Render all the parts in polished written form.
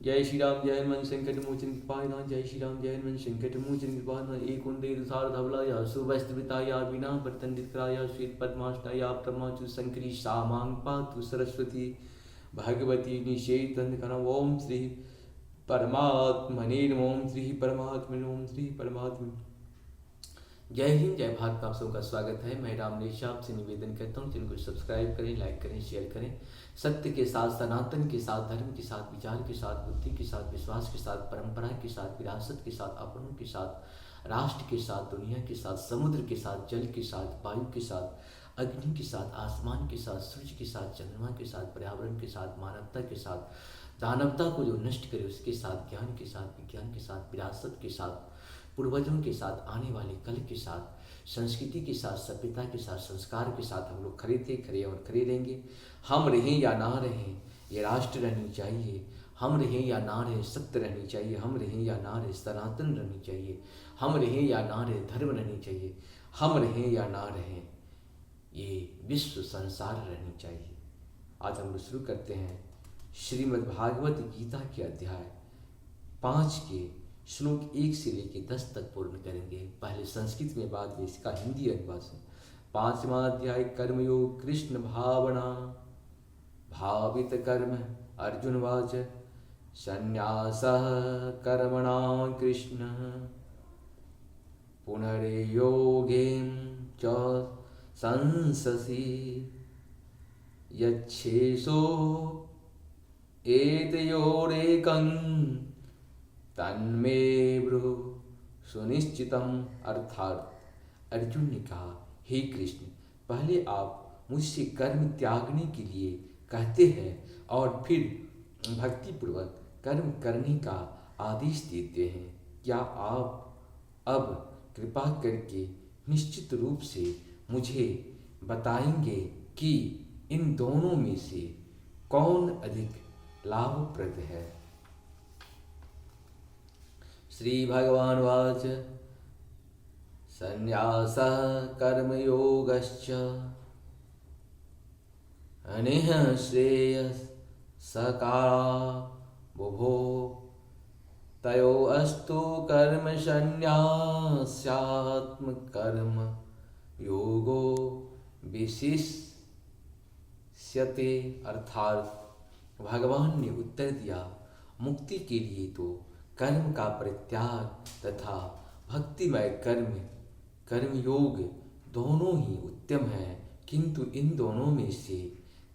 जय श्री राम जय हनुमान संकट मोचन कृपानिधान। जय श्री राम जय हनुमान संकट मोचन कृपानिधान। एक उन्नति सार धवलाया सुवस्त्रविताया विना वर्तन्दित कराया श्वेत पद्माष्टाया ब्रह्माचु शंकरी सामांग पातु सरस्वती भगवती निषेधन करम। ओम श्री परमात्मने नमः। ओम श्री परमात्मने नमः। ओम श्री परमात्मने। जय हिंद जय भारत। आप सबका स्वागत है। मैं रामनेश आपसे निवेदन करता हूँ चैनल को सब्सक्राइब करें, लाइक करें, शेयर करें। सत्य के साथ, सनातन के साथ, धर्म के साथ, विचार के साथ, बुद्धि के साथ, विश्वास के साथ, परंपरा के साथ, विरासत के साथ, अपनों के साथ, राष्ट्र के साथ, दुनिया के साथ, समुद्र के साथ, जल के साथ, वायु के साथ, अग्नि के साथ, आसमान के साथ, सूर्य के साथ, चंद्रमा के साथ, पर्यावरण के साथ, मानवता के साथ, दानवता को जो नष्ट करे उसके साथ, ज्ञान के साथ, विज्ञान के साथ, विरासत के साथ, पूर्वजों के साथ, आने वाले कल के साथ, संस्कृति के साथ, सभ्यता के साथ, संस्कार के साथ हम लोग खड़े थे, खड़े और खड़े रहेंगे। हम रहें या ना रहें ये राष्ट्र रहनी चाहिए। हम रहें या ना रहें सत्य रहनी चाहिए। हम रहें या ना रहें सनातन रहनी चाहिए। हम रहें या ना रहें धर्म रहनी चाहिए। हम रहें या ना रहें ये विश्व संसार रहनी चाहिए। आज हम लोग शुरू करते हैं श्रीमद् भागवत गीता के अध्याय 5 के श्लोक 1 से लेकर 10 तक पूर्ण करेंगे। पहले संस्कृत में, बाद में इसका हिंदी अनुवाद। 5वां अध्याय कर्मयोग कृष्ण भावना भावित कर्म। अर्जुन वाच संन्यासः कर्मणां कृष्ण पुनर्योगेन च संससि यच्छेषो एतयोरेकं तन्मे ब्रूहि सुनिश्चितम। अर्थात अर्जुन ने कहा, हे कृष्ण, पहले आप मुझसे कर्म त्यागने के लिए कहते हैं और फिर भक्तिपूर्वक कर्म करने का आदेश देते हैं। क्या आप अब कृपा करके निश्चित रूप से मुझे बताएंगे कि इन दोनों में से कौन अधिक लाभप्रद है? श्री भगवान वाच संन्यासः कर्मयोगश्च अनेह श्रेयस्करा बुभो तयो अस्तु कर्म संन्यासात्म कर्म योगो विशिष्यते। अर्थात भगवान ने उत्तर दिया, मुक्ति के लिए तो कर्म का परित्याग तथा भक्तिमय कर्मयोग दोनों ही उत्तम है, किंतु इन दोनों में से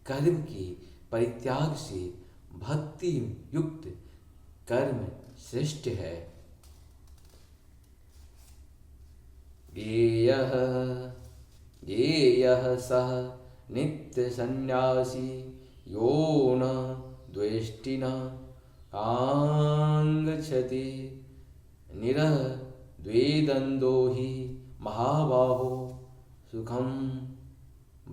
कर्म के परित्याग से भक्ति युक्त कर्म श्रेष्ठ है। ज्ञेयः सः नित्य सन्यासी यो न द्वेष्टि न काङ्क्षति निरद्वेदन्दो हि महाबाहो सुखम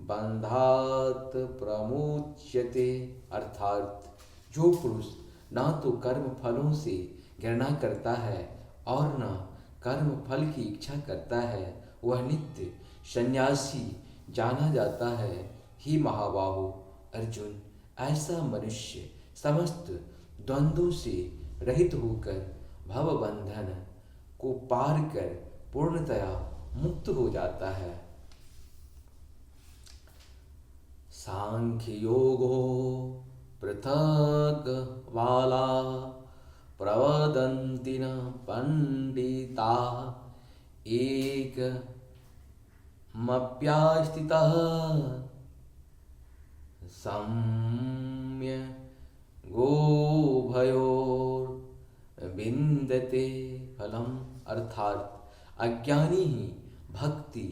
बंधात प्रमुच्यते। अर्थात जो पुरुष ना तो कर्म फलों से घृणा करता है और न कर्म फल की इच्छा करता है, वह नित्य सन्यासी जाना जाता है। ही महाबाहो अर्जुन, ऐसा मनुष्य समस्त द्वंद्वों से रहित होकर भव बंधन को पार कर पूर्णतया मुक्त हो जाता है। सांख्य योगो पृथक वाला प्रवदन्ति न पंडिता एक मप्यास्थितः सम्य गोभयोर विन्दते फलम। अर्थात अज्ञानी ही भक्ति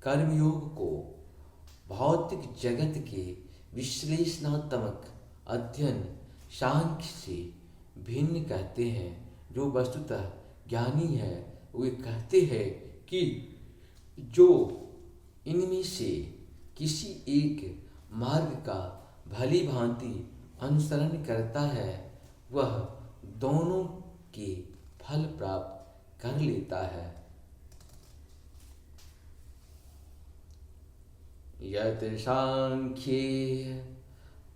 कर्मयोग को भौतिक जगत के विश्लेषणात्मक अध्ययन सांख्य से भिन्न कहते हैं। जो वस्तुतः ज्ञानी है वे कहते हैं कि जो इनमें से किसी एक मार्ग का भली भांति अनुसरण करता है वह दोनों के फल प्राप्त कर लेता है। यत् सांख्ये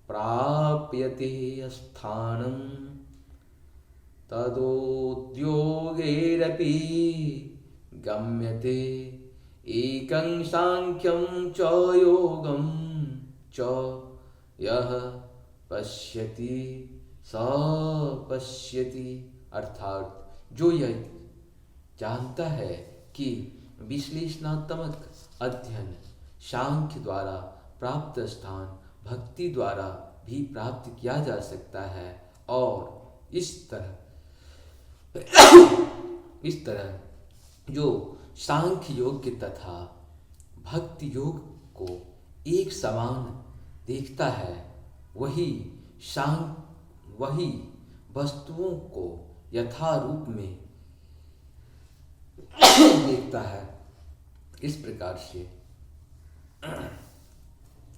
प्राप्यते स्थानं तदोद्योगैरपि गम्यते एकं सांख्यं च योगं च यः पश्यति स पश्यति। अर्थात जो यह जानता है कि विश्लेषणात्मक अध्ययन सांख्य द्वारा प्राप्त स्थान भक्ति द्वारा भी प्राप्त किया जा सकता है और इस तरह जो सांख्य योग तथा भक्ति योग को एक समान देखता है वही वस्तुओं को यथारूप में देखता है। इस प्रकार से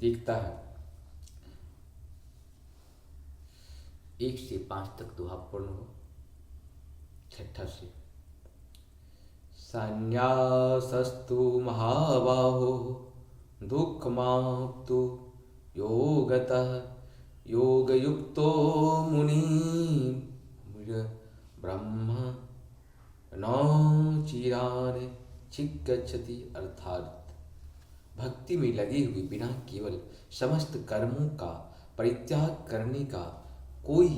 देखता है। 1 से 5 तक दोहा पूर्ण हो। 6 से संन्यासस्तु महाबाहो दुःखमाप्तु योगतः योगयुक्तो मुनि ब्रह्म न चिरान छिगच्छति। अर्थात भक्ति में लगे हुए बिना केवल समस्त कर्मों का परित्याग करने का कोई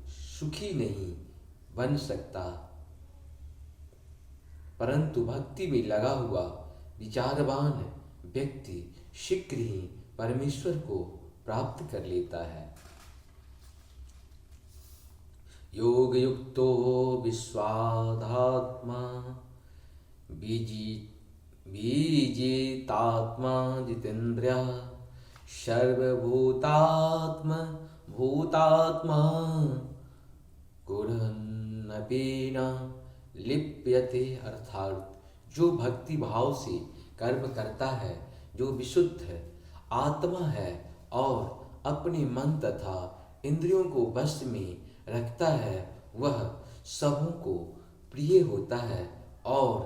सुखी नहीं बन सकता, परंतु भक्ति में लगा हुआ विचारवान व्यक्ति शीघ्र ही परमेश्वर को प्राप्त कर लेता है। योग युक्तो विश्वाधात्मा बीजितात्मा जितेन्द्रिय सर्वभूतात्मा भूतात्मा गुणन्नपि न लिप्यते। अर्थात जो भक्ति भाव से कर्म करता है, जो विशुद्ध आत्मा है और अपने मन तथा इंद्रियों को वश में रखता है, वह सबों को प्रिय होता है और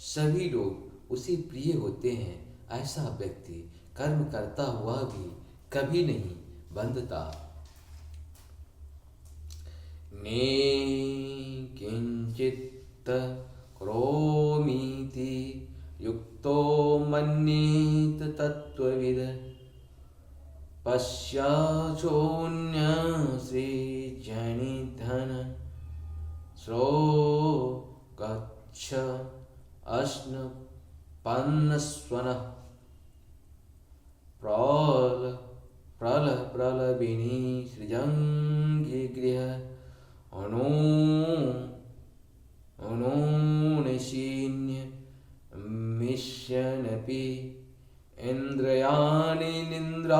सभी लोग उसे प्रिय होते हैं। ऐसा व्यक्ति कर्म करता हुआ भी कभी नहीं बंधता। ने किंचित् करोमीति युक्तो मन्येत तत्त्वविद पश्याचोन्य श्रीजनिधन श्रोगच्छ अश्नपन्नस्वनः प्रलबिनी सृजंगी गृह अनूनशीन्य मिष्यनपि इंद्रियाणि निन्द्रार्थेषु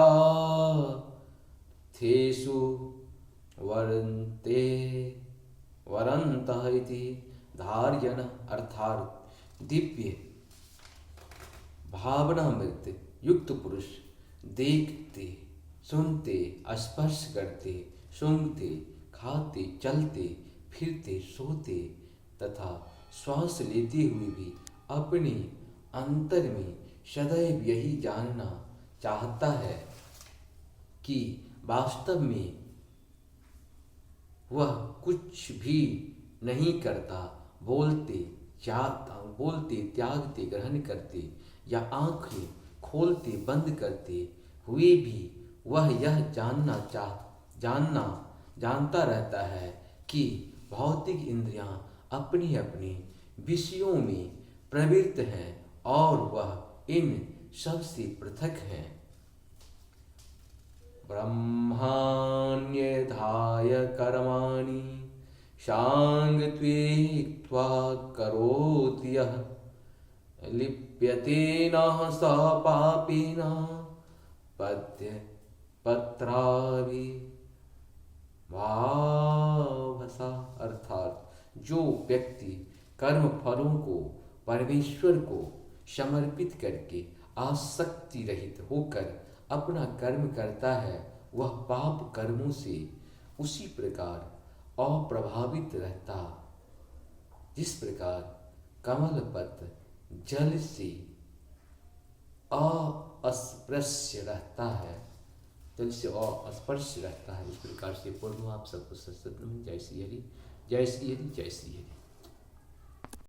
वरन्तः इति धार्यन। अर्थात दिव्य भावनामृत युक्त पुरुष देखते सुनते स्पर्श करते सूंघते खाते चलते फिरते सोते तथा श्वास लेते हुए भी अपने अंतर में सदैव यही जानना चाहता है कि वास्तव में वह कुछ भी नहीं करता, बोलते त्यागते ग्रहण करते या आंखें खोलते बंद करते हुए भी वह यह जानता रहता है कि भौतिक इंद्रियां अपनी अपनी विषयों में प्रवृत्त हैं और वह इन सब से पृथक हैं। ब्रह्माण्यधाय कर्माणि सांगत्वेक्त्वा करोति यः लिप्यते नः स पापिनः पत्राविभावसा। अर्थात जो व्यक्ति कर्म फलों को परमेश्वर को समर्पित करके आसक्ति रहित होकर अपना कर्म करता है, वह पाप कर्मों से उसी प्रकार अप्रभावित रहता जिस प्रकार कमल पत्र जल से अस्पृश्य रहता है। जल से अस्पर्श रहता है। इस प्रकार से पूर्ण आप सबको सत्सत नमन। जय श्री हरि, जय श्री हरि, जय श्री हरि।